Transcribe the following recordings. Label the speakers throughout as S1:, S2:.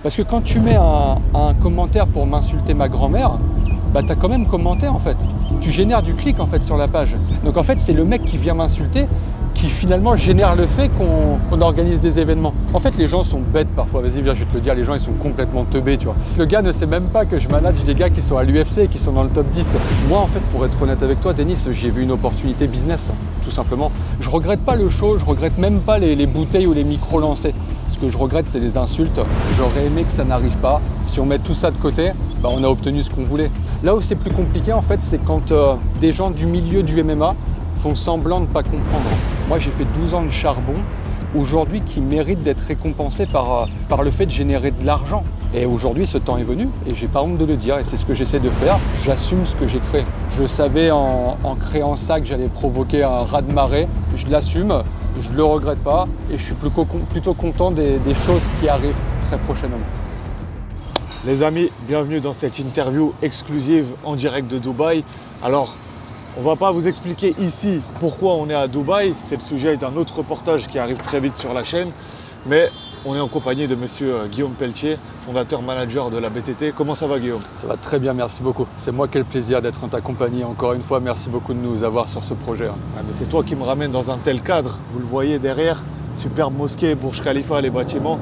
S1: Parce que quand tu mets un commentaire pour m'insulter ma grand-mère, bah tu as quand même commenté en fait. Tu génères du clic en fait sur la page. Donc en fait c'est le mec qui vient m'insulter qui finalement génère le fait qu'on organise des événements. En fait les gens sont bêtes parfois, vas-y viens je vais te le dire, les gens ils sont complètement teubés tu vois. Le gars ne sait même pas que je manage des gars qui sont à l'UFC, qui sont dans le top 10. Moi en fait pour être honnête avec toi Denis, j'ai vu une opportunité business tout simplement. Je regrette pas le show, je regrette même pas les bouteilles ou les micros lancés. Ce que je regrette c'est les insultes. J'aurais aimé que ça n'arrive pas. Si on met tout ça de côté, bah, on a obtenu ce qu'on voulait. Là où c'est plus compliqué en fait c'est quand des gens du milieu du MMA font semblant de ne pas comprendre. Moi j'ai fait 12 ans de charbon aujourd'hui qui mérite d'être récompensé par le fait de générer de l'argent. Et aujourd'hui ce temps est venu et j'ai pas honte de le dire et c'est ce que j'essaie de faire. J'assume ce que j'ai créé. Je savais en créant ça que j'allais provoquer un raz-de-marée. Je l'assume, je le regrette pas et je suis plutôt content des choses qui arrivent très prochainement.
S2: Les amis, bienvenue dans cette interview exclusive en direct de Dubaï. Alors, on ne va pas vous expliquer ici pourquoi on est à Dubaï. C'est le sujet d'un autre reportage qui arrive très vite sur la chaîne. Mais on est en compagnie de monsieur Guillaume Pelletier, fondateur manager de la BTT. Comment ça va Guillaume?
S1: Ça va très bien, merci beaucoup. C'est moi qui ai le plaisir d'être en ta compagnie. Encore une fois, merci beaucoup de nous avoir sur ce projet.
S2: Ah, mais c'est toi qui me ramène dans un tel cadre. Vous le voyez derrière, superbe mosquée, Burj Khalifa, les bâtiments.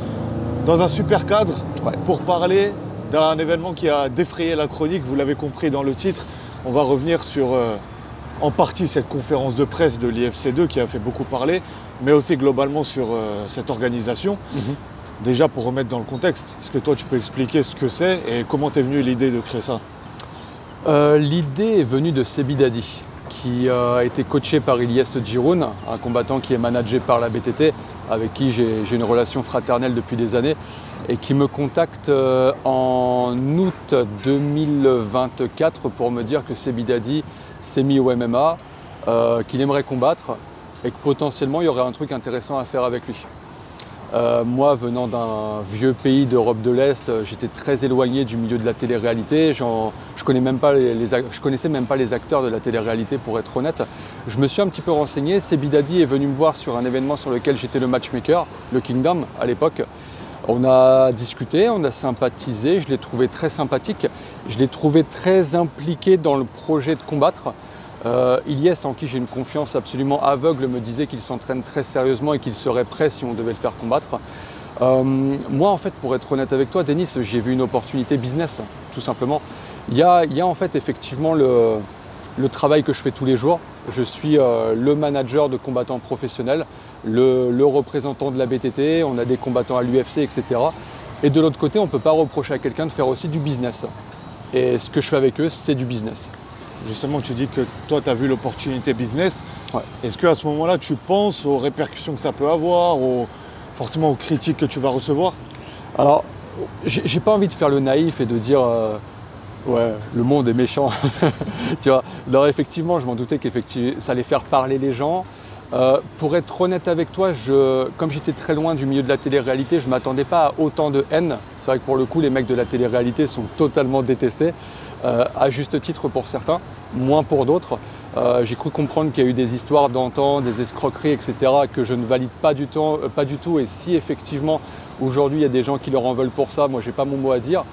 S2: Dans un super cadre pour parler d'un événement qui a défrayé la chronique. Vous l'avez compris dans le titre. On va revenir sur en partie cette conférence de presse de l'IFC2 qui a fait beaucoup parler, mais aussi globalement sur cette organisation. Déjà pour remettre dans le contexte, est-ce que toi tu peux expliquer ce que c'est et comment t'es venue l'idée de créer ça?
S1: L'idée est venue de Sebi Dadi, qui a été coaché par Ilyes Djiroun, un combattant qui est managé par la BTT, avec qui j'ai une relation fraternelle depuis des années, et qui me contacte en août 2024 pour me dire que Sebi Dadi s'est mis au MMA, qu'il aimerait combattre et que potentiellement il y aurait un truc intéressant à faire avec lui. Moi, venant d'un vieux pays d'Europe de l'Est, j'étais très éloigné du milieu de la télé-réalité. Je connaissais même pas les acteurs de la télé-réalité pour être honnête. Je me suis un petit peu renseigné. Sebi Dadi est venu me voir sur un événement sur lequel j'étais le matchmaker, le Kingdom à l'époque. On a discuté, on a sympathisé, je l'ai trouvé très sympathique, je l'ai trouvé très impliqué dans le projet de combattre. Ilyes, en qui j'ai une confiance absolument aveugle, me disait qu'il s'entraîne très sérieusement et qu'il serait prêt si on devait le faire combattre. Moi, en fait, pour être honnête avec toi, Denis, j'ai vu une opportunité business, tout simplement. Il y a en fait effectivement le travail que je fais tous les jours. Je suis le manager de combattants professionnels, le représentant de la BTT, on a des combattants à l'UFC, etc. Et de l'autre côté, on ne peut pas reprocher à quelqu'un de faire aussi du business. Et ce que je fais avec eux, c'est du business.
S2: Justement, tu dis que toi, tu as vu l'opportunité business. Est-ce qu'à ce moment-là, tu penses aux répercussions que ça peut avoir, forcément aux critiques que tu vas recevoir?
S1: Alors, j'ai pas envie de faire le naïf et de dire ouais, le monde est méchant. Tu vois, alors effectivement, je m'en doutais qu'effectivement, ça allait faire parler les gens. Pour être honnête avec toi, comme j'étais très loin du milieu de la télé-réalité, je ne m'attendais pas à autant de haine. C'est vrai que pour le coup, les mecs de la télé-réalité sont totalement détestés, à juste titre pour certains, moins pour d'autres. J'ai cru comprendre qu'il y a eu des histoires d'antan, des escroqueries, etc. que je ne valide pas du tout. Et si effectivement, aujourd'hui, il y a des gens qui leur en veulent pour ça, moi, je n'ai pas mon mot à dire.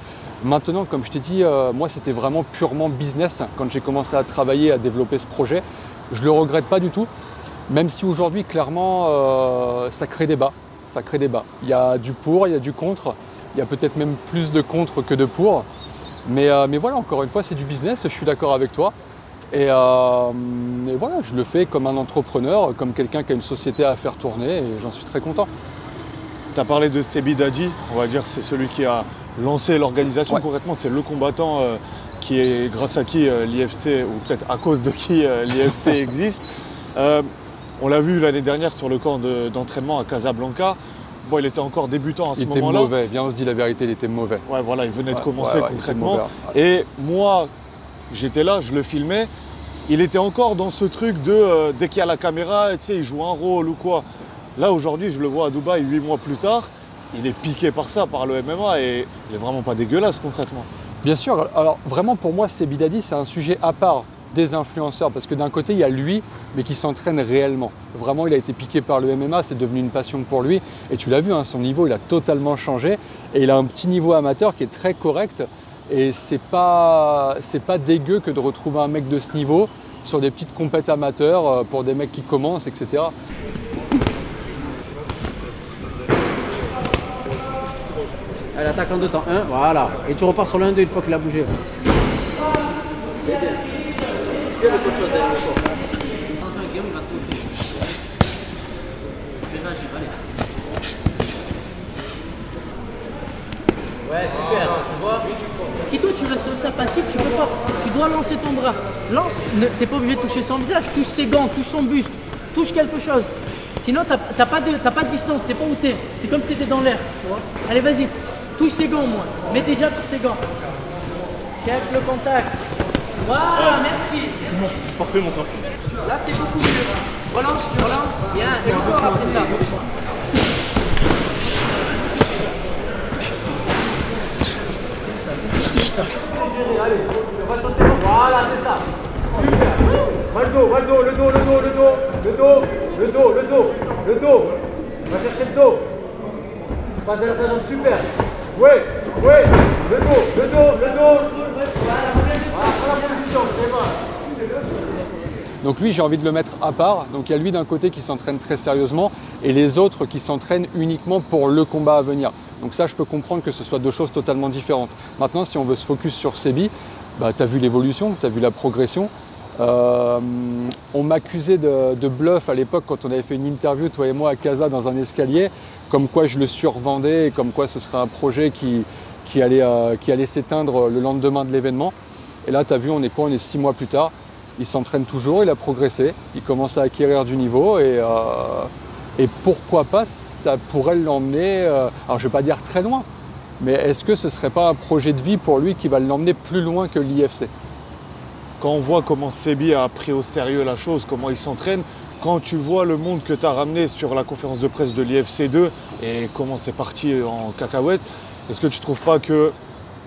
S1: Maintenant, comme je t'ai dit, moi, c'était vraiment purement business quand j'ai commencé à travailler, à développer ce projet. Je ne le regrette pas du tout. Même si aujourd'hui, clairement, ça crée débat. Ça crée débat. Il y a du pour, il y a du contre. Il y a peut-être même plus de contre que de pour. Mais voilà, encore une fois, c'est du business. Je suis d'accord avec toi. Et voilà, je le fais comme un entrepreneur, comme quelqu'un qui a une société à faire tourner. Et j'en suis très content.
S2: Tu as parlé de Sebi Dadi. On va dire c'est celui qui a lancé l'organisation. Concrètement, c'est le combattant qui est grâce à qui l'IFC, ou peut-être à cause de qui l'IFC existe. On l'a vu l'année dernière sur le camp d'entraînement à Casablanca. Bon, il était encore débutant à ce moment-là.
S1: Il était mauvais, viens on se dit la vérité, il était mauvais.
S2: Ouais, voilà, il venait de commencer concrètement. Et moi, j'étais là, je le filmais. Il était encore dans ce truc de dès qu'il y a la caméra, tu sais, il joue un rôle ou quoi. Là, aujourd'hui, je le vois à Dubaï 8 mois plus tard. Il est piqué par ça, par le MMA, et il n'est vraiment pas dégueulasse concrètement.
S1: Bien sûr, alors vraiment pour moi, Sebi Dadi, c'est un sujet à part. des influenceurs. Parce que d'un côté, il y a lui, mais qui s'entraîne réellement. Vraiment, il a été piqué par le MMA, c'est devenu une passion pour lui. Et tu l'as vu, hein, son niveau, il a totalement changé. Et il a un petit niveau amateur qui est très correct. Et c'est pas dégueu que de retrouver un mec de ce niveau sur des petites compètes amateurs pour des mecs qui commencent, etc.
S3: Elle attaque en 2 temps. 1, voilà. Et tu repars sur le 1-2 une fois qu'il a bougé. C'est bien. Il y a beaucoup de choses derrière le corps. Attention, Guillaume, il va te couvrir. Allez. Ouais, super, tu vois. Si toi tu restes comme ça passif, tu peux pas. Tu dois lancer ton bras. Lance, t'es pas obligé de toucher son visage, touche ses gants, touche son buste, touche quelque chose. Sinon, t'as pas de distance, c'est pas où t'es. C'est comme si t'étais dans l'air, tu vois. Allez, vas-y, touche ses gants au moins. Mets déjà sur ses gants. Cherche le contact. Voilà, merci.
S2: C'est parfait mon corps.
S3: Là, c'est beaucoup mieux. Relance, bien. Et encore après ça. Allez, on va sauter. Voilà, c'est ça. Super. Va le dos. On va chercher le dos. Passe de la jambe, super. Ouais. Le dos. Voilà, la position, c'est bon.
S1: Donc lui, j'ai envie de le mettre à part. Donc il y a lui d'un côté qui s'entraîne très sérieusement et les autres qui s'entraînent uniquement pour le combat à venir. Donc ça, je peux comprendre que ce soit deux choses totalement différentes. Maintenant, si on veut se focus sur Sebi, bah, tu as vu l'évolution, tu as vu la progression. On m'accusait de bluff à l'époque quand on avait fait une interview, toi et moi, à Casa dans un escalier, comme quoi je le survendais et comme quoi ce serait un projet qui allait s'éteindre le lendemain de l'événement. Et là, tu as vu, on est 6 mois plus tard. Il s'entraîne toujours, il a progressé, il commence à acquérir du niveau et pourquoi pas, ça pourrait l'emmener, alors je ne vais pas dire très loin, mais est-ce que ce ne serait pas un projet de vie pour lui qui va l'emmener plus loin que l'IFC?
S2: Quand on voit comment Sebi a pris au sérieux la chose, comment il s'entraîne, quand tu vois le monde que tu as ramené sur la conférence de presse de l'IFC 2 et comment c'est parti en cacahuète, est-ce que tu ne trouves pas que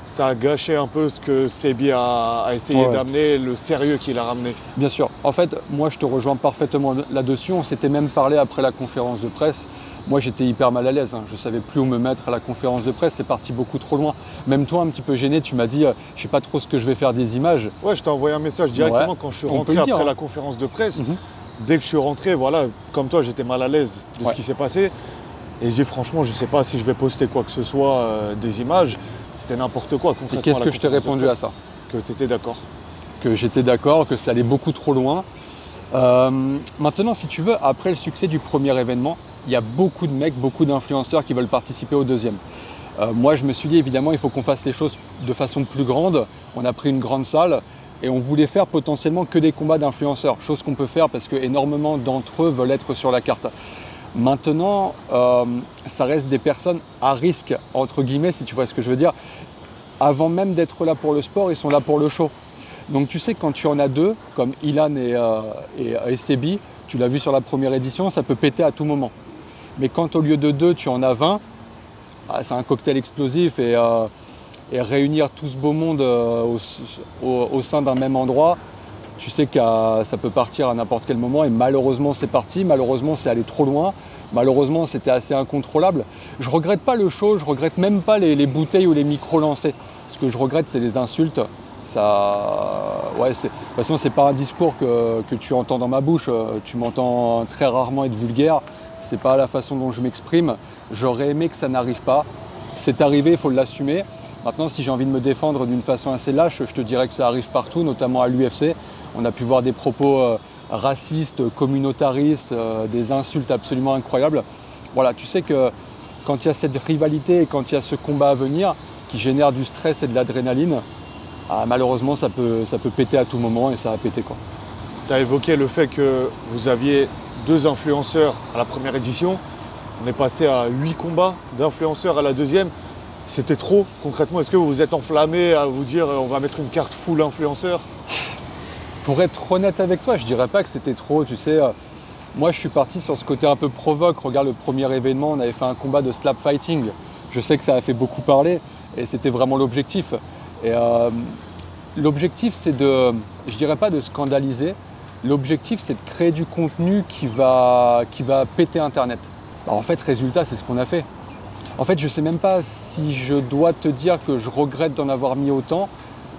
S2: ça a gâché un peu ce que Sebi a essayé d'amener, le sérieux qu'il a ramené?
S1: Bien sûr. En fait, moi, je te rejoins parfaitement là-dessus. On s'était même parlé après la conférence de presse. Moi, j'étais hyper mal à l'aise. Je ne savais plus où me mettre à la conférence de presse. C'est parti beaucoup trop loin. Même toi, un petit peu gêné, tu m'as dit je ne sais pas trop ce que je vais faire des images.
S2: Ouais, je t'ai envoyé un message directement quand je suis rentré après la conférence de presse. Dès que je suis rentré, voilà, comme toi, j'étais mal à l'aise de ce qui s'est passé. Et je dis franchement, je ne sais pas si je vais poster quoi que ce soit, des images. C'était n'importe quoi concrètement.
S1: Et qu'est-ce que je t'ai répondu à ça?
S2: Que tu étais d'accord.
S1: Que j'étais d'accord, que ça allait beaucoup trop loin. Maintenant, si tu veux, après le succès du premier événement, il y a beaucoup de mecs, beaucoup d'influenceurs qui veulent participer au deuxième. Moi, je me suis dit, évidemment, il faut qu'on fasse les choses de façon plus grande. On a pris une grande salle et on voulait faire potentiellement que des combats d'influenceurs, chose qu'on peut faire parce que énormément d'entre eux veulent être sur la carte. Maintenant, ça reste des personnes à risque, entre guillemets, si tu vois ce que je veux dire. Avant même d'être là pour le sport, ils sont là pour le show. Donc tu sais, quand tu en as deux, comme Ilan et Sebi, tu l'as vu sur la première édition, ça peut péter à tout moment. Mais quand au lieu de 2, tu en as 20, c'est un cocktail explosif et réunir tout ce beau monde au sein d'un même endroit, tu sais que ça peut partir à n'importe quel moment et malheureusement c'est parti, malheureusement c'est allé trop loin, malheureusement c'était assez incontrôlable. Je regrette pas le show, je regrette même pas les bouteilles ou les micros lancés. Ce que je regrette c'est les insultes. De toute façon c'est pas un discours que tu entends dans ma bouche, tu m'entends très rarement être vulgaire, c'est pas la façon dont je m'exprime. J'aurais aimé que ça n'arrive pas, c'est arrivé, il faut l'assumer. Maintenant si j'ai envie de me défendre d'une façon assez lâche, je te dirais que ça arrive partout, notamment à l'UFC. On a pu voir des propos racistes, communautaristes, des insultes absolument incroyables. Voilà, tu sais que quand il y a cette rivalité et quand il y a ce combat à venir qui génère du stress et de l'adrénaline, malheureusement ça peut péter à tout moment et ça a pété quoi.
S2: Tu as évoqué le fait que vous aviez 2 influenceurs à la première édition. On est passé à 8 combats d'influenceurs à la deuxième. C'était trop concrètement? Est-ce que vous vous êtes enflammé à vous dire on va mettre une carte full influenceur?
S1: Pour être honnête avec toi, je dirais pas que c'était trop, tu sais. Moi, je suis parti sur ce côté un peu provoque. Regarde le premier événement, on avait fait un combat de slap fighting. Je sais que ça a fait beaucoup parler et c'était vraiment l'objectif. Et l'objectif, c'est de je dirais pas de scandaliser. L'objectif, c'est de créer du contenu qui va péter Internet. Alors, en fait, résultat, c'est ce qu'on a fait. En fait, je ne sais même pas si je dois te dire que je regrette d'en avoir mis autant,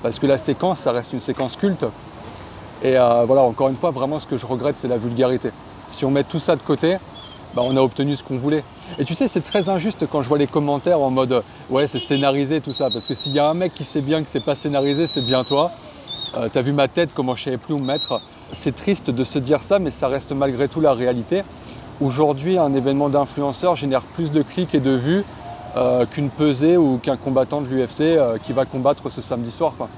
S1: parce que la séquence, ça reste une séquence culte. Et voilà, encore une fois, vraiment, ce que je regrette, c'est la vulgarité. Si on met tout ça de côté, on a obtenu ce qu'on voulait. Et tu sais, c'est très injuste quand je vois les commentaires en mode « ouais, c'est scénarisé, tout ça », parce que s'il y a un mec qui sait bien que c'est pas scénarisé, c'est bien toi. T'as vu ma tête, comment je savais plus où me mettre. C'est triste de se dire ça, mais ça reste malgré tout la réalité. Aujourd'hui, un événement d'influenceur génère plus de clics et de vues qu'une pesée ou qu'un combattant de l'UFC qui va combattre ce samedi soir, quoi.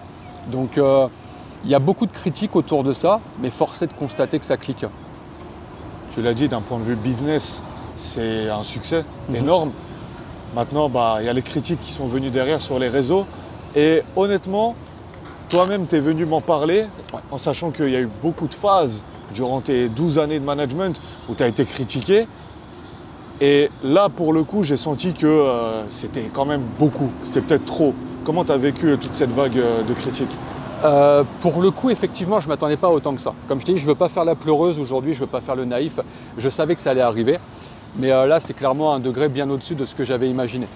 S1: Donc, il y a beaucoup de critiques autour de ça, mais force est de constater que ça clique.
S2: Tu l'as dit, d'un point de vue business, c'est un succès énorme. Maintenant, y a les critiques qui sont venues derrière sur les réseaux. Et honnêtement, toi-même, tu es venu m'en parler en sachant qu'il y a eu beaucoup de phases durant tes 12 années de management où tu as été critiqué. Et là, pour le coup, j'ai senti que c'était quand même beaucoup. C'était peut-être trop. Comment tu as vécu toute cette vague de critiques ?
S1: Pour le coup, effectivement, je ne m'attendais pas autant que ça. Comme je t'ai dit, je ne veux pas faire la pleureuse aujourd'hui, je ne veux pas faire le naïf. Je savais que ça allait arriver. Mais là, c'est clairement un degré bien au-dessus de ce que j'avais imaginé.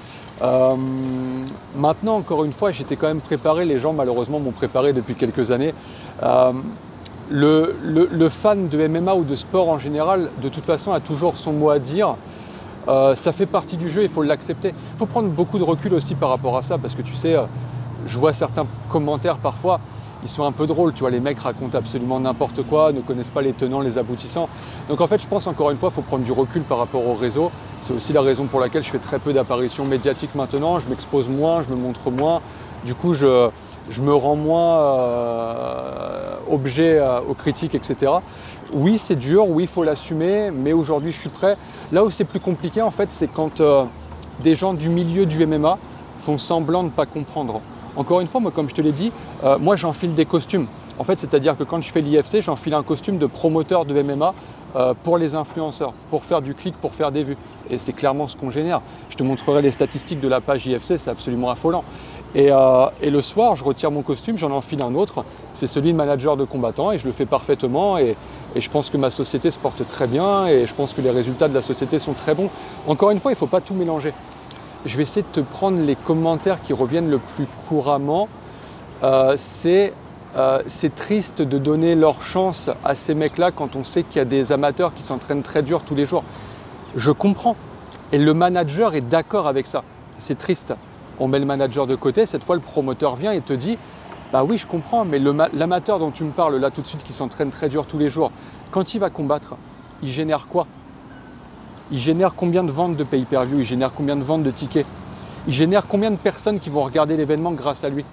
S1: Maintenant, encore une fois, j'étais quand même préparé. Les gens, malheureusement, m'ont préparé depuis quelques années. Le fan de MMA ou de sport en général, de toute façon, a toujours son mot à dire. Ça fait partie du jeu, il faut l'accepter. Il faut prendre beaucoup de recul aussi par rapport à ça, parce que tu sais, je vois certains commentaires parfois, ils sont un peu drôles, tu vois, les mecs racontent absolument n'importe quoi, ne connaissent pas les tenants, les aboutissants. Donc en fait, je pense encore une fois, il faut prendre du recul par rapport au réseau. C'est aussi la raison pour laquelle je fais très peu d'apparitions médiatiques maintenant, je m'expose moins, je me montre moins. Du coup, je me rends moins objet aux critiques, etc. Oui, c'est dur, oui, il faut l'assumer, mais aujourd'hui, je suis prêt. Là où c'est plus compliqué, en fait, c'est quand des gens du milieu du MMA font semblant de ne pas comprendre. Encore une fois, moi, comme je te l'ai dit, moi, j'enfile des costumes. En fait, c'est-à-dire que quand je fais l'IFC, j'enfile un costume de promoteur de MMA pour les influenceurs, pour faire du clic, pour faire des vues. Et c'est clairement ce qu'on génère. Je te montrerai les statistiques de la page IFC, c'est absolument affolant. Et le soir, je retire mon costume, j'en enfile un autre. C'est celui de manager de combattant et je le fais parfaitement. Et je pense que ma société se porte très bien et je pense que les résultats de la société sont très bons. Encore une fois, il ne faut pas tout mélanger. Je vais essayer de te prendre les commentaires qui reviennent le plus couramment. C'est triste de donner leur chance à ces mecs-là quand on sait qu'il y a des amateurs qui s'entraînent très dur tous les jours. Je comprends. Et le manager est d'accord avec ça. C'est triste. On met le manager de côté. Cette fois, le promoteur vient et te dit « Bah oui, je comprends, mais l'amateur dont tu me parles là tout de suite qui s'entraîne très dur tous les jours, quand il va combattre, il génère quoi ? Il génère combien de ventes de pay-per-view ? Il génère combien de ventes de tickets ? Il génère combien de personnes qui vont regarder l'événement grâce à lui ?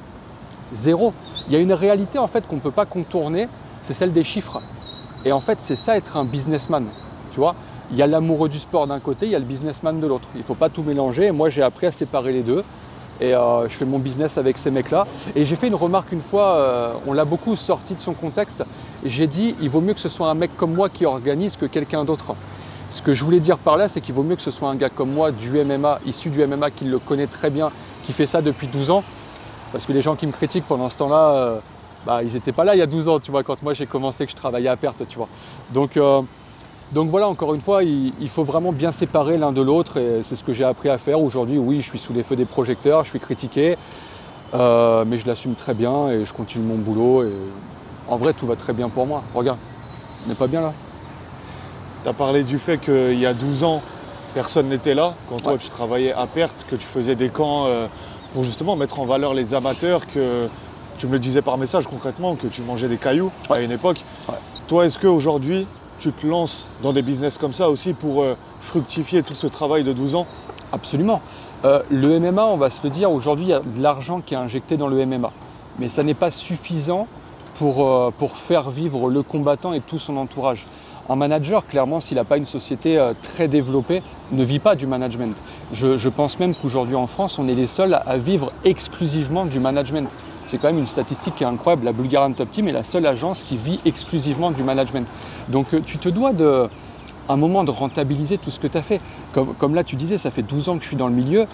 S1: Zéro. Il y a une réalité en fait qu'on ne peut pas contourner, c'est celle des chiffres. Et en fait, c'est ça être un businessman. Tu vois ? Il y a l'amoureux du sport d'un côté, il y a le businessman de l'autre. Il ne faut pas tout mélanger. Et moi, j'ai appris à séparer les deux. Et je fais mon business avec ces mecs-là. Et j'ai fait une remarque une fois, on l'a beaucoup sorti de son contexte. J'ai dit, il vaut mieux que ce soit un mec comme moi qui organise que quelqu'un d'autre. Ce que je voulais dire par là, c'est qu'il vaut mieux que ce soit un gars comme moi, du MMA, issu du MMA, qui le connaît très bien, qui fait ça depuis 12 ans. Parce que les gens qui me critiquent pendant ce temps-là, ils n'étaient pas là il y a 12 ans, tu vois, quand moi j'ai commencé, que je travaillais à perte, tu vois. Donc voilà, encore une fois, il faut vraiment bien séparer l'un de l'autre et c'est ce que j'ai appris à faire. Aujourd'hui, oui, je suis sous les feux des projecteurs, je suis critiqué, mais je l'assume très bien et je continue mon boulot. Et en vrai, tout va très bien pour moi. Regarde, on n'est pas bien là.
S2: Tu as parlé du fait qu'il y a 12 ans, personne n'était là, quand toi tu travaillais à perte, que tu faisais des camps pour justement mettre en valeur les amateurs, que tu me le disais par message concrètement, que tu mangeais des cailloux à une époque. Toi, est-ce qu'aujourd'hui, tu te lances dans des business comme ça aussi pour fructifier tout ce travail de 12 ans ?
S1: Absolument. Le MMA, on va se le dire, aujourd'hui, il y a de l'argent qui est injecté dans le MMA. Mais ça n'est pas suffisant pour faire vivre le combattant et tout son entourage. Un manager, clairement, s'il n'a pas une société très développée, ne vit pas du management. Je pense même qu'aujourd'hui en France, on est les seuls à vivre exclusivement du management. C'est quand même une statistique qui est incroyable. La Bulgarian Top Team est la seule agence qui vit exclusivement du management. Donc tu te dois un moment de rentabiliser tout ce que tu as fait. Comme là, tu disais, ça fait 12 ans que je suis dans le milieu,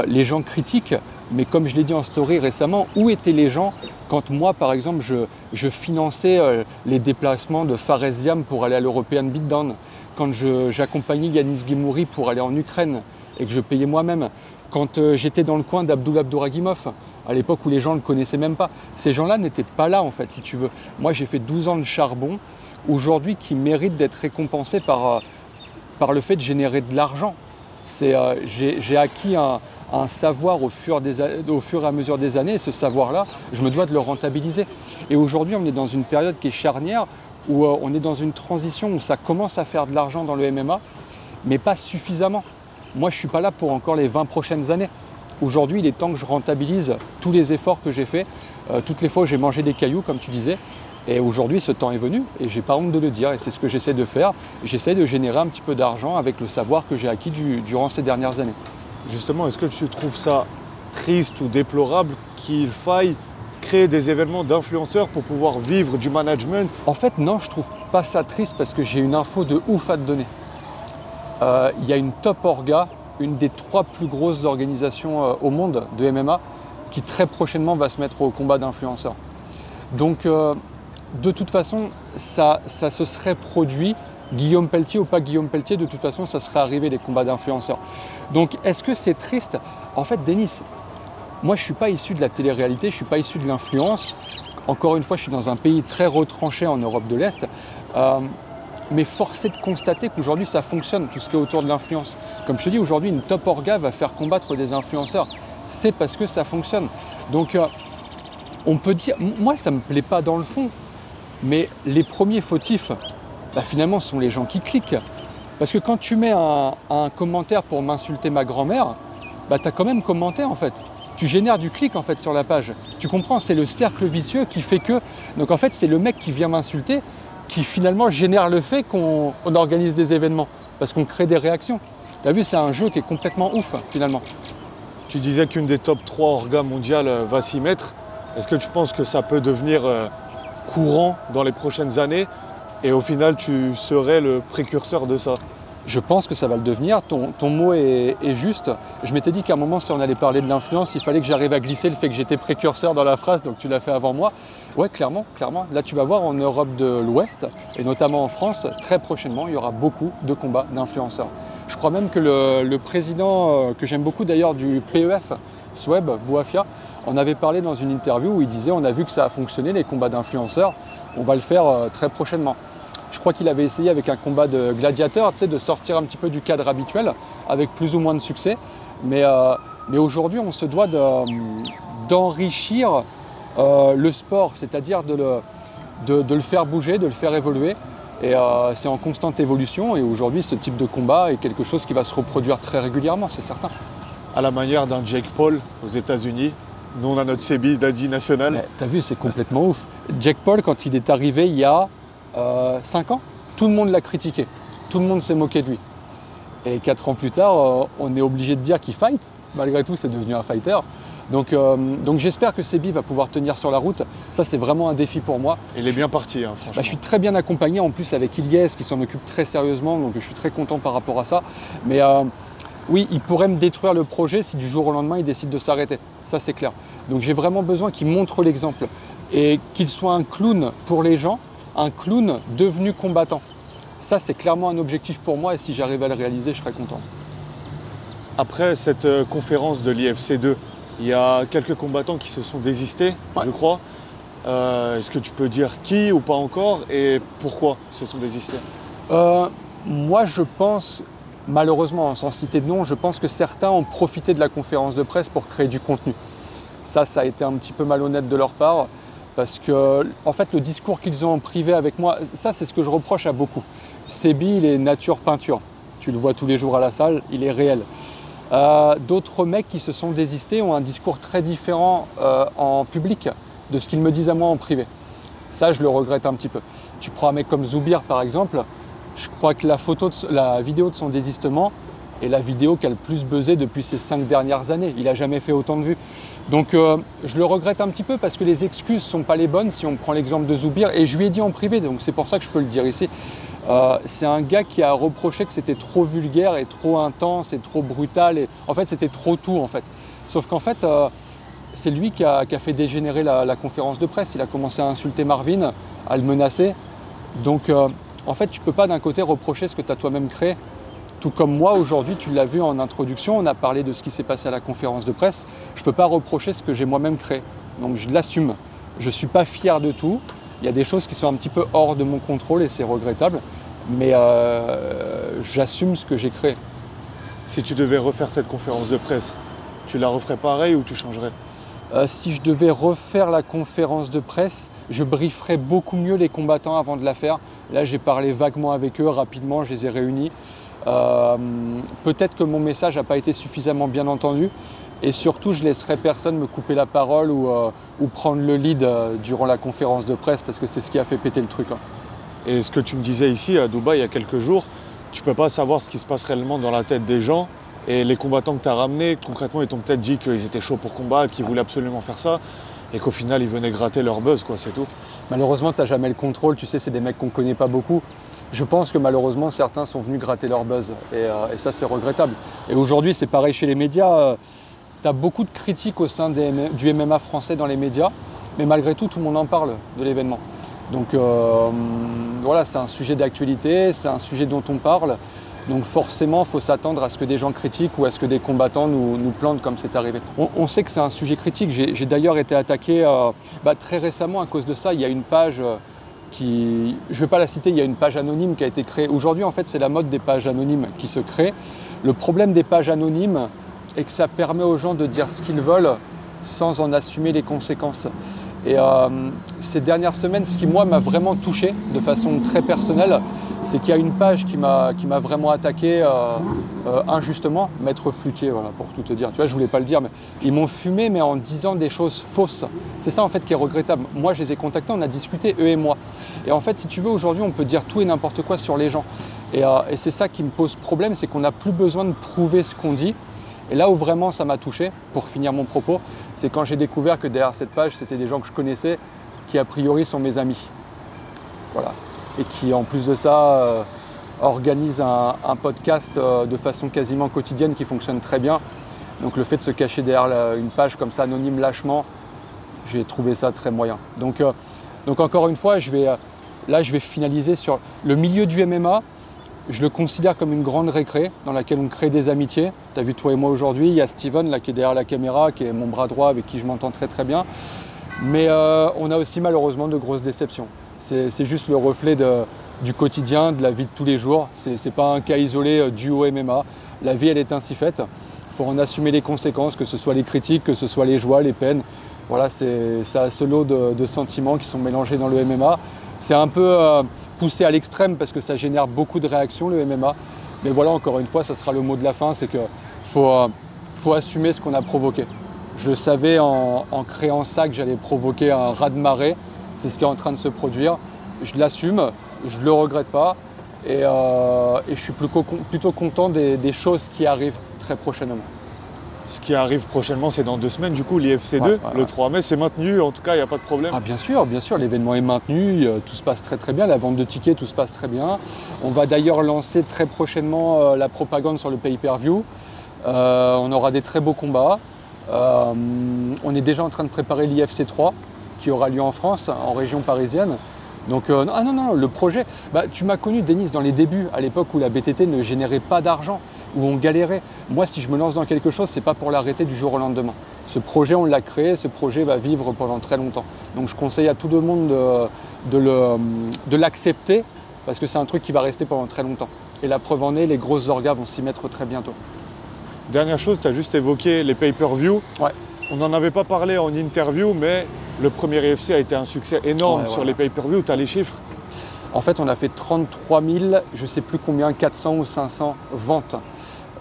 S1: les gens critiquent, mais comme je l'ai dit en story récemment, où étaient les gens quand moi, par exemple, je finançais les déplacements de Fares Ziam pour aller à l'European Beatdown, quand j'accompagnais Yanis Guimouri pour aller en Ukraine et que je payais moi-même, quand j'étais dans le coin d'Abdul Abdouragimov, à l'époque où les gens ne le connaissaient même pas. Ces gens-là n'étaient pas là, en fait, si tu veux. Moi, j'ai fait 12 ans de charbon, aujourd'hui, qui méritent d'être récompensés par le fait de générer de l'argent. J'ai acquis un savoir au fur et à mesure des années, et ce savoir-là, je me dois de le rentabiliser. Et aujourd'hui, on est dans une période qui est charnière, où on est dans une transition où ça commence à faire de l'argent dans le MMA, mais pas suffisamment. Moi, je ne suis pas là pour encore les 20 prochaines années. Aujourd'hui, il est temps que je rentabilise tous les efforts que j'ai faits, toutes les fois où j'ai mangé des cailloux, comme tu disais. Et aujourd'hui, ce temps est venu et j'ai pas honte de le dire. Et c'est ce que j'essaie de faire. J'essaie de générer un petit peu d'argent avec le savoir que j'ai acquis durant ces dernières années.
S2: Justement, est-ce que tu trouves ça triste ou déplorable qu'il faille créer des événements d'influenceurs pour pouvoir vivre du management?
S1: En fait, non, je trouve pas ça triste parce que j'ai une info de ouf à te donner. Il y a une top orga, une des 3 plus grosses organisations au monde de MMA, qui très prochainement va se mettre au combat d'influenceurs. Donc, de toute façon, ça se serait produit, Guillaume Pelletier ou pas Guillaume Pelletier, de toute façon, ça serait arrivé des combats d'influenceurs. Donc, est-ce que c'est triste? En fait, Denis, moi, je ne suis pas issu de la télé-réalité, je ne suis pas issu de l'influence. Encore une fois, je suis dans un pays très retranché en Europe de l'Est. Mais force est de constater qu'aujourd'hui, ça fonctionne, tout ce qui est autour de l'influence. Comme je te dis, aujourd'hui, une top orga va faire combattre des influenceurs. C'est parce que ça fonctionne. Donc, on peut dire, moi, ça ne me plaît pas dans le fond, mais les premiers fautifs, finalement, sont les gens qui cliquent. Parce que quand tu mets un commentaire pour m'insulter ma grand-mère, tu as quand même commenté, en fait. Tu génères du clic, en fait, sur la page. Tu comprends, c'est le cercle vicieux qui fait que... Donc, en fait, c'est le mec qui vient m'insulter qui finalement génère le fait qu'on organise des événements, parce qu'on crée des réactions. Tu as vu, c'est un jeu qui est complètement ouf, finalement.
S2: Tu disais qu'une des top 3 orgas mondiales va s'y mettre. Est-ce que tu penses que ça peut devenir courant dans les prochaines années et au final, tu serais le précurseur de ça?
S1: Je pense que ça va le devenir. Ton mot est juste. Je m'étais dit qu'à un moment, si on allait parler de l'influence, il fallait que j'arrive à glisser le fait que j'étais précurseur dans la phrase, donc tu l'as fait avant moi. Ouais, clairement, clairement. Là, tu vas voir en Europe de l'Ouest, et notamment en France, très prochainement, il y aura beaucoup de combats d'influenceurs. Je crois même que le président, que j'aime beaucoup d'ailleurs, du PEF, Sweb Bouafia, en avait parlé dans une interview où il disait « On a vu que ça a fonctionné, les combats d'influenceurs, on va le faire très prochainement ». Je crois qu'il avait essayé avec un combat de gladiateur, tu sais, de sortir un petit peu du cadre habituel, avec plus ou moins de succès. Mais aujourd'hui, on se doit d'enrichir le sport, c'est-à-dire de le faire bouger, de le faire évoluer. Et c'est en constante évolution. Et aujourd'hui, ce type de combat est quelque chose qui va se reproduire très régulièrement, c'est certain.
S2: À la manière d'un Jake Paul aux États-Unis, nous on a notre Sebi Daddy national.
S1: T'as vu, c'est complètement ouf. Jake Paul, quand il est arrivé il y a 5 ans, tout le monde l'a critiqué, tout le monde s'est moqué de lui. Et 4 ans plus tard, on est obligé de dire qu'il fight. Malgré tout, c'est devenu un fighter. Donc j'espère que Sebi va pouvoir tenir sur la route. Ça, c'est vraiment un défi pour moi.
S2: Il est bien parti, hein, franchement.
S1: Je suis très bien accompagné, en plus avec Ilyes qui s'en occupe très sérieusement, donc je suis très content par rapport à ça. Mais oui, il pourrait me détruire le projet si du jour au lendemain, il décide de s'arrêter. Ça, c'est clair. Donc j'ai vraiment besoin qu'il montre l'exemple et qu'il soit un clown pour les gens, un clown devenu combattant. Ça, c'est clairement un objectif pour moi et si j'arrive à le réaliser, je serai content.
S2: Après cette conférence de l'IFC 2, il y a quelques combattants qui se sont désistés, je crois. Est-ce que tu peux dire qui ou pas encore et pourquoi ils se sont désistés?
S1: Moi, je pense, malheureusement, sans citer de nom, je pense que certains ont profité de la conférence de presse pour créer du contenu. Ça a été un petit peu malhonnête de leur part parce que, en fait, le discours qu'ils ont en privé avec moi, ça, c'est ce que je reproche à beaucoup. Sebi, il est nature peinture. Tu le vois tous les jours à la salle, il est réel. D'autres mecs qui se sont désistés ont un discours très différent en public de ce qu'ils me disent à moi en privé. Ça, je le regrette un petit peu. Tu prends un mec comme Zoubir, par exemple, je crois que la vidéo de son désistement est la vidéo qui a le plus buzzé depuis ces 5 dernières années. Il n'a jamais fait autant de vues. Donc, je le regrette un petit peu parce que les excuses ne sont pas les bonnes si on prend l'exemple de Zoubir. Et je lui ai dit en privé, donc c'est pour ça que je peux le dire ici. C'est un gars qui a reproché que c'était trop vulgaire et trop intense et trop brutal. Et en fait, c'était trop tout en fait. Sauf qu'en fait, c'est lui qui a fait dégénérer la conférence de presse. Il a commencé à insulter Marvin, à le menacer. Donc en fait, tu ne peux pas d'un côté reprocher ce que tu as toi-même créé. Tout comme moi, aujourd'hui, tu l'as vu en introduction, on a parlé de ce qui s'est passé à la conférence de presse. Je ne peux pas reprocher ce que j'ai moi-même créé. Donc je l'assume. Je ne suis pas fier de tout. Il y a des choses qui sont un petit peu hors de mon contrôle et c'est regrettable. Mais j'assume ce que j'ai créé.
S2: Si tu devais refaire cette conférence de presse, tu la referais pareil ou tu changerais?
S1: Si je devais refaire la conférence de presse, je brieferais beaucoup mieux les combattants avant de la faire. Là, j'ai parlé vaguement avec eux, rapidement, je les ai réunis. Peut-être que mon message n'a pas été suffisamment bien entendu et surtout je laisserai personne me couper la parole ou prendre le lead durant la conférence de presse parce que c'est ce qui a fait péter le truc.
S2: Et ce que tu me disais ici à Dubaï il y a quelques jours, tu ne peux pas savoir ce qui se passe réellement dans la tête des gens et les combattants que tu as ramenés, concrètement ils t'ont peut-être dit qu'ils étaient chauds pour combattre, qu'ils voulaient absolument faire ça et qu'au final ils venaient gratter leur buzz, quoi, c'est tout.
S1: Malheureusement tu n'as jamais le contrôle, tu sais c'est des mecs qu'on ne connaît pas beaucoup. Je pense que malheureusement, certains sont venus gratter leur buzz et ça, c'est regrettable. Et aujourd'hui, c'est pareil chez les médias. Tu as beaucoup de critiques au sein du MMA français dans les médias, mais malgré tout, tout le monde en parle de l'événement. Donc voilà, c'est un sujet d'actualité, c'est un sujet dont on parle. Donc forcément, il faut s'attendre à ce que des gens critiquent ou à ce que des combattants nous plantent comme c'est arrivé. On sait que c'est un sujet critique. J'ai d'ailleurs été attaqué très récemment à cause de ça. Il y a une page... je ne vais pas la citer, il y a une page anonyme qui a été créée. Aujourd'hui, en fait, c'est la mode des pages anonymes qui se crée. Le problème des pages anonymes est que ça permet aux gens de dire ce qu'ils veulent sans en assumer les conséquences. Et ces dernières semaines, ce qui, moi, m'a vraiment touché de façon très personnelle, c'est qu'il y a une page qui m'a vraiment attaqué injustement, Maître Flutier, voilà, pour tout te dire. Tu vois, je voulais pas le dire, mais ils m'ont fumé, mais en disant des choses fausses. C'est ça, en fait, qui est regrettable. Moi, je les ai contactés, on a discuté, eux et moi. Et en fait, si tu veux, aujourd'hui, on peut dire tout et n'importe quoi sur les gens. Et c'est ça qui me pose problème, c'est qu'on n'a plus besoin de prouver ce qu'on dit. Et là où vraiment ça m'a touché, pour finir mon propos, c'est quand j'ai découvert que derrière cette page, c'était des gens que je connaissais, qui a priori sont mes amis. Voilà. Et qui, en plus de ça, organisent un podcast de façon quasiment quotidienne qui fonctionne très bien. Donc le fait de se cacher derrière une page comme ça, anonyme, lâchement, j'ai trouvé ça très moyen. Donc encore une fois, je vais finaliser sur le milieu du MMA. Je le considère comme une grande récré dans laquelle on crée des amitiés. Tu as vu toi et moi aujourd'hui, il y a Steven là, qui est derrière la caméra, qui est mon bras droit avec qui je m'entends très très bien. Mais on a aussi malheureusement de grosses déceptions. C'est juste le reflet du quotidien, de la vie de tous les jours. C'est pas un cas isolé dû au MMA. La vie, elle est ainsi faite. Il faut en assumer les conséquences, que ce soit les critiques, que ce soit les joies, les peines. Voilà, c'est ce lot de sentiments qui sont mélangés dans le MMA. C'est un peu poussé à l'extrême parce que ça génère beaucoup de réactions, le MMA. Mais voilà, encore une fois, ça sera le mot de la fin, c'est qu'il faut assumer ce qu'on a provoqué. Je savais en créant ça que j'allais provoquer un raz-de-marée. C'est ce qui est en train de se produire. Je l'assume, je ne le regrette pas et je suis plutôt content des choses qui arrivent très prochainement.
S2: Ce qui arrive prochainement, c'est dans 2 semaines, du coup, l'IFC 2, le 3 mai, c'est maintenu, en tout cas, il n'y a pas de problème.
S1: Ah, bien sûr, l'événement est maintenu, tout se passe très très bien, la vente de tickets, tout se passe très bien. On va d'ailleurs lancer très prochainement la propagande sur le pay-per-view. On aura des très beaux combats. On est déjà en train de préparer l'IFC 3, qui aura lieu en France, en région parisienne. Donc, non, le projet, tu m'as connu, Denis, dans les débuts, à l'époque où la BTT ne générait pas d'argent, où on galérait. Moi, si je me lance dans quelque chose, c'est pas pour l'arrêter du jour au lendemain. Ce projet, on l'a créé, ce projet va vivre pendant très longtemps. Donc, je conseille à tout le monde de l'accepter, parce que c'est un truc qui va rester pendant très longtemps. Et la preuve en est, les grosses orgas vont s'y mettre très bientôt.
S2: Dernière chose, tu as juste évoqué les pay-per-view.
S1: Ouais.
S2: On n'en avait pas parlé en interview, mais le premier UFC a été un succès énorme sur les pay-per-view. Tu as les chiffres?
S1: En fait, on a fait 33 000, je ne sais plus combien, 400 ou 500 ventes.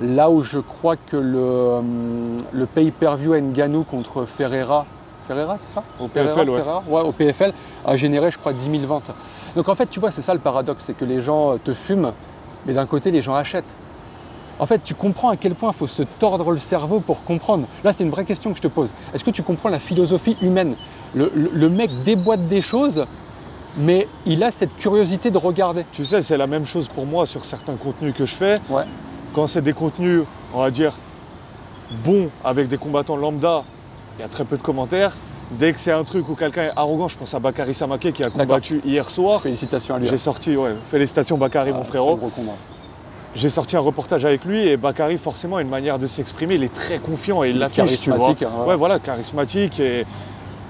S1: Là où je crois que le pay-per-view Ngannou contre Ferreira, c'est ça?
S2: Au PFL,
S1: au PFL, a généré, je crois, 10 000 ventes. Donc en fait, tu vois, c'est ça le paradoxe, c'est que les gens te fument, mais d'un côté, les gens achètent. En fait, tu comprends à quel point il faut se tordre le cerveau pour comprendre. Là, c'est une vraie question que je te pose. Est-ce que tu comprends la philosophie humaine? Le mec déboîte des choses mais il a cette curiosité de regarder.
S2: Tu sais, c'est la même chose pour moi sur certains contenus que je fais.
S1: Ouais.
S2: Quand c'est des contenus, on va dire, bons avec des combattants lambda, il y a très peu de commentaires. Dès que c'est un truc où quelqu'un est arrogant, je pense à Bakary Samake qui a combattu hier soir.
S1: Félicitations à lui.
S2: J'ai sorti, félicitations Bakary, mon frérot. J'ai sorti un reportage avec lui et Bakary, forcément, a une manière de s'exprimer. Il est très confiant et il l'affiche, tu vois. Ouais, voilà, charismatique. Et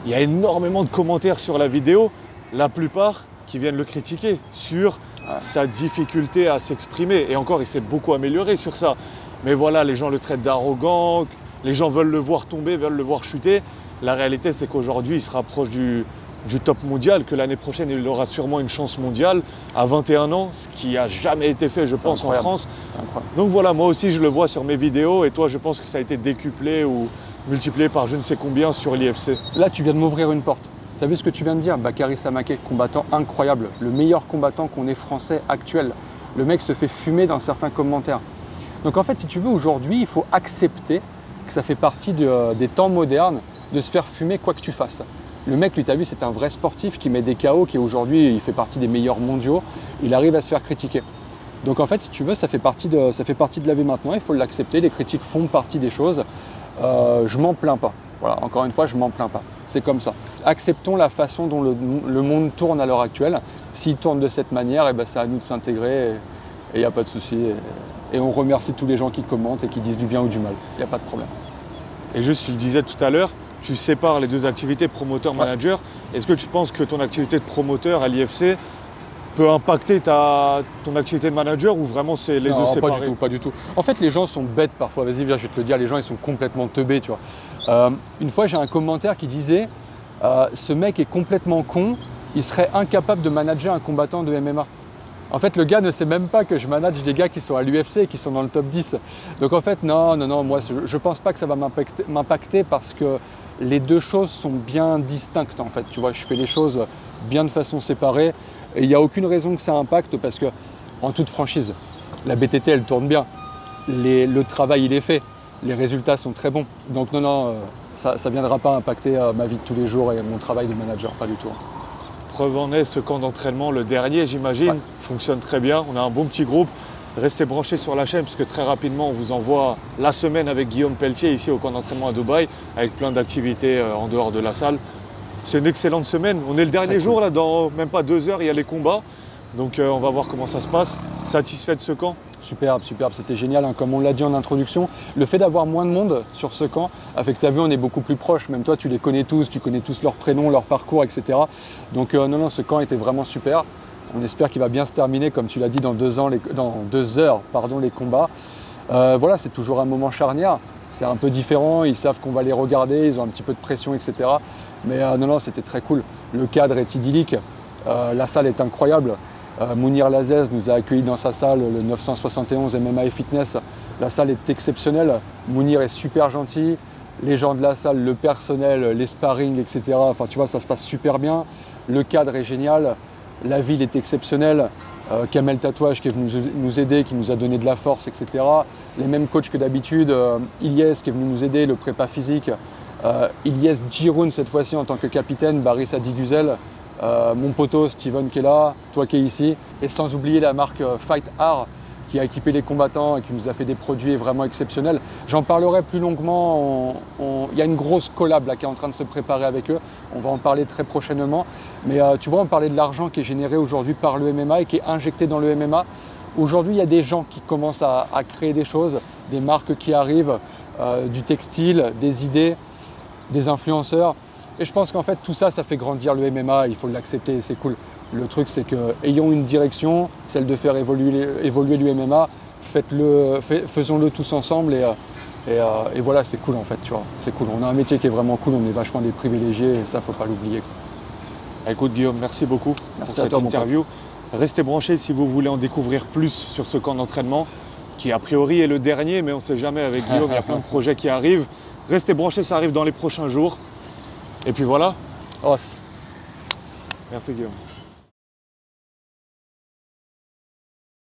S2: il y a énormément de commentaires sur la vidéo, la plupart qui viennent le critiquer sur sa difficulté à s'exprimer. Et encore, il s'est beaucoup amélioré sur ça. Mais voilà, les gens le traitent d'arrogant, les gens veulent le voir tomber, veulent le voir chuter. La réalité, c'est qu'aujourd'hui, il se rapproche du top mondial, que l'année prochaine, il aura sûrement une chance mondiale à 21 ans, ce qui n'a jamais été fait, je pense, en France.
S1: C'est incroyable.
S2: Donc voilà, moi aussi, je le vois sur mes vidéos, et toi, je pense que ça a été décuplé ou multiplié par je ne sais combien sur l'IFC.
S1: Là, tu viens de m'ouvrir une porte. Tu as vu ce que tu viens de dire? Bakary Samake, combattant incroyable, le meilleur combattant qu'on ait français actuel. Le mec se fait fumer dans certains commentaires. Donc en fait, si tu veux, aujourd'hui, il faut accepter que ça fait partie des temps modernes de se faire fumer quoi que tu fasses. Le mec, lui, tu as vu, c'est un vrai sportif qui met des KO, qui aujourd'hui, il fait partie des meilleurs mondiaux. Il arrive à se faire critiquer. Donc en fait, si tu veux, ça fait partie de la vie maintenant. Il faut l'accepter. Les critiques font partie des choses. Je m'en plains pas. Voilà, encore une fois, je m'en plains pas. C'est comme ça. Acceptons la façon dont le monde tourne à l'heure actuelle. S'il tourne de cette manière, c'est à nous de s'intégrer et il n'y a pas de souci. Et on remercie tous les gens qui commentent et qui disent du bien ou du mal. Il n'y a pas de problème.
S2: Et juste, tu le disais tout à l'heure, tu sépares les deux activités promoteur-manager. Est-ce que tu penses que ton activité de promoteur à l'IFC peut impacter ton activité de manager ou vraiment c'est les deux séparés?
S1: Pas du tout. En fait, les gens sont bêtes parfois. Vas-y, viens, je vais te le dire. Les gens, ils sont complètement teubés, tu vois. Une fois, j'ai un commentaire qui disait ce mec est complètement con. Il serait incapable de manager un combattant de MMA. En fait, le gars ne sait même pas que je manage des gars qui sont à l'UFC et qui sont dans le top 10. Donc en fait, non, moi, je ne pense pas que ça va m'impacter parce que les deux choses sont bien distinctes, en fait. Tu vois, je fais les choses bien de façon séparée et il n'y a aucune raison que ça impacte parce que, en toute franchise, la BTT, elle tourne bien. Le travail, il est fait. Les résultats sont très bons. Donc non, ça ne viendra pas impacter ma vie de tous les jours et mon travail de manager, pas du tout.
S2: Preuve en est, ce camp d'entraînement, le dernier, j'imagine, fonctionne très bien. On a un bon petit groupe. Restez branchés sur la chaîne parce que très rapidement, on vous envoie la semaine avec Guillaume Pelletier ici au camp d'entraînement à Dubaï avec plein d'activités en dehors de la salle. C'est une excellente semaine. On est le dernier jour, là, dans même pas 2 heures, il y a les combats. Donc on va voir comment ça se passe. Satisfait de ce camp?
S1: Superbe, c'était génial, hein. Comme on l'a dit en introduction, le fait d'avoir moins de monde sur ce camp a fait que tu as vu, on est beaucoup plus proches. Même toi, tu les connais tous, tu connais tous leurs prénoms, leur parcours, etc. Donc non, ce camp était vraiment super. On espère qu'il va bien se terminer, comme tu l'as dit, dans 2 heures, les combats. Voilà, c'est toujours un moment charnière. C'est un peu différent, ils savent qu'on va les regarder, ils ont un petit peu de pression, etc. Mais non, c'était très cool. Le cadre est idyllique, la salle est incroyable. Mounir Lazez nous a accueillis dans sa salle, le 971 MMA et Fitness. La salle est exceptionnelle. Mounir est super gentil. Les gens de la salle, le personnel, les sparring, etc. Enfin, tu vois, ça se passe super bien. Le cadre est génial. La ville est exceptionnelle. Kamel Tatouage qui est venu nous aider, qui nous a donné de la force, etc. Les mêmes coachs que d'habitude. Ilyes qui est venu nous aider, le prépa physique. Ilyes Djiroun cette fois-ci en tant que capitaine. Baris Adiguzel. Mon poteau Steven qui est là, toi qui es ici, et sans oublier la marque Fight Art qui a équipé les combattants et qui nous a fait des produits vraiment exceptionnels. J'en parlerai plus longuement, il y a une grosse collab là, qui est en train de se préparer avec eux, on va en parler très prochainement. Mais tu vois, on parlait de l'argent qui est généré aujourd'hui par le MMA et qui est injecté dans le MMA. Aujourd'hui, il y a des gens qui commencent à créer des choses, des marques qui arrivent, du textile, des idées, des influenceurs. Et je pense qu'en fait, tout ça, ça fait grandir le MMA, il faut l'accepter, c'est cool. Le truc, c'est qu'ayons une direction, celle de faire évoluer le MMA, faisons-le tous ensemble et voilà, c'est cool en fait, tu vois. C'est cool, on a un métier qui est vraiment cool, on est vachement des privilégiés et ça, faut pas l'oublier.
S2: Écoute Guillaume, merci beaucoup pour cette interview. Restez branchés si vous voulez en découvrir plus sur ce camp d'entraînement, qui a priori est le dernier, mais on ne sait jamais avec Guillaume, il y a plein de projets qui arrivent. Restez branchés, ça arrive dans les prochains jours. Et puis voilà.
S1: Os.
S2: Merci Guillaume.